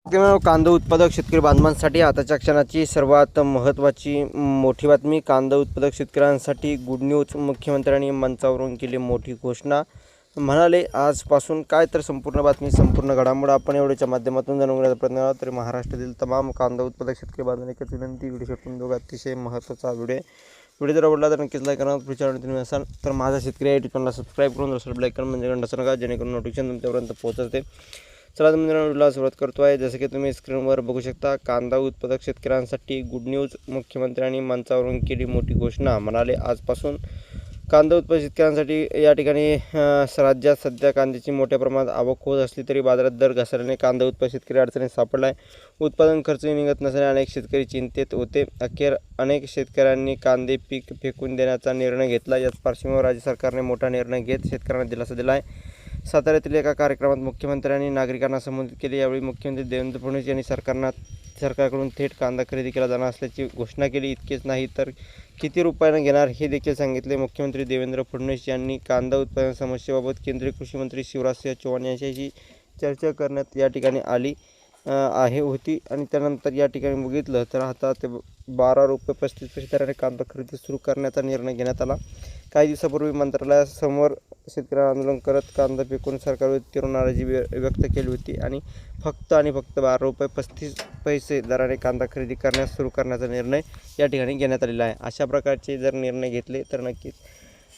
मित्रांनो, कांदा उत्पादक शेतकरी बांधवांसाठी आताच्या क्षणाची सर्वात महत्त्वाची मोठी बातमी. कांदा उत्पादक शेतकऱ्यांसाठी गुड न्यूज. मुख्यमंत्र्यांनी मंचावरून केली मोठी घोषणा. म्हणाले आजपासून काय, तर संपूर्ण बातमी, संपूर्ण घडामोड आपण एवढ्याच्या माध्यमातून जाणून घेण्याचा प्रयत्न करा. तरी महाराष्ट्रातील तमाम कांदा उत्पादक शेतकरी बांधवांना एकच विनंती, व्हिडिओ शेवटून बघा. अतिशय महत्त्वाचा व्हिडिओ जर आवडला तर नक्कीच लाईक करा. पुढच्या तुम्ही असाल तर माझा शेतकरी यूट्यूब चॅनलला सबस्क्राईब करून बेल आयकॉन म्हणजे घंटा नका, जेणेकरून नोटिफिकेशन तुमच्यापर्यंत पोहोचते. चला तर मित्रांनो, व्हिडिओला सुरुवात करतो आहे. जसं की तुम्ही स्क्रीनवर बघू शकता, कांदा उत्पादक शेतकऱ्यांसाठी गुड न्यूज. मुख्यमंत्र्यांनी मंचावरून केली मोठी घोषणा. म्हणाले आजपासून कांदा उत्पादक शेतकऱ्यांसाठी या ठिकाणी राज्यात सध्या कांद्याची मोठ्या प्रमाणात आवक होत असली तरी बाजारात दर घसरल्याने कांदा उत्पादक शेतकरी अडचणीत सापडला आहे. उत्पादन खर्च निघत नसल्याने अनेक शेतकरी चिंतेत होते. अखेर अनेक शेतकऱ्यांनी कांदे पीक फेकून देण्याचा निर्णय घेतला. याच पार्श्वभूमीवर राज्य सरकारने मोठा निर्णय घेत शेतकऱ्यांना दिलासा दिला आहे. साताऱ्यातील एका कार्यक्रमात मुख्यमंत्र्यांनी नागरिकांना संबोधित केले. यावेळी मुख्यमंत्री देवेंद्र फडणवीस यांनी सरकारकडून थेट कांदा खरेदी केला जाणार असल्याची घोषणा केली. इतकेच नाही तर किती रुपयानं घेणार हे देखील सांगितले. मुख्यमंत्री देवेंद्र फडणवीस यांनी कांदा उत्पादन समस्येबाबत केंद्रीय कृषी मंत्री शिवराजसिंह चौहान यांच्याशी चर्चा करण्यात या ठिकाणी आली होती. आणि त्यानंतर या ठिकाणी बघितलं तर आता ते 12 रुपये 35 पैसे दराने कांदा खरेदी सुरू करण्याचा निर्णय घेण्यात आला. काही दिवसापूर्वी मंत्रालयासमोर शेतकरी आंदोलन करत कांदा फेकून सरकारविरुद्ध तीव्र नाराजी व्यक्त केली होती आणि फक्त 12 रुपये 35 पैसे दराने कांदा खरेदी करण्यास सुरू करण्याचा निर्णय या ठिकाणी घेण्यात आलेला आहे. अशा प्रकारचे जर निर्णय घेतले तर नक्कीच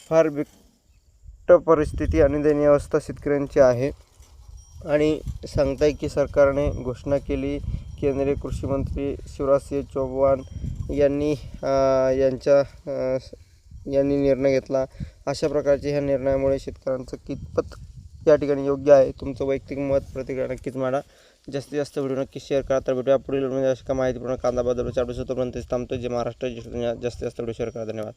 फार बिकट परिस्थिती आणि दयनीय अवस्था शेतकऱ्यांची आहे. आणि सांगताय की सरकारने घोषणा केली. केंद्रीय कृषी मंत्री शिवराजसिंह चौहान यांनी निर्णय घेतला. अशा प्रकारचे ह्या निर्णयामुळे शेतकऱ्यांचं कितपत या ठिकाणी योग्य आहे, तुमचं वैयक्तिक मत प्रतिक्रिया नक्कीच मांडा. जास्तीत जास्त व्हिडिओ नक्की शेअर करा. तर भेटूया पुढील म्हणजे अशा माहितीपूर्ण कांदा बद्दल 4 दिवसापर्यंत थांबतो. जे महाराष्ट्र जास्तीत जास्त व्हिडिओ शेअर करा. धन्यवाद.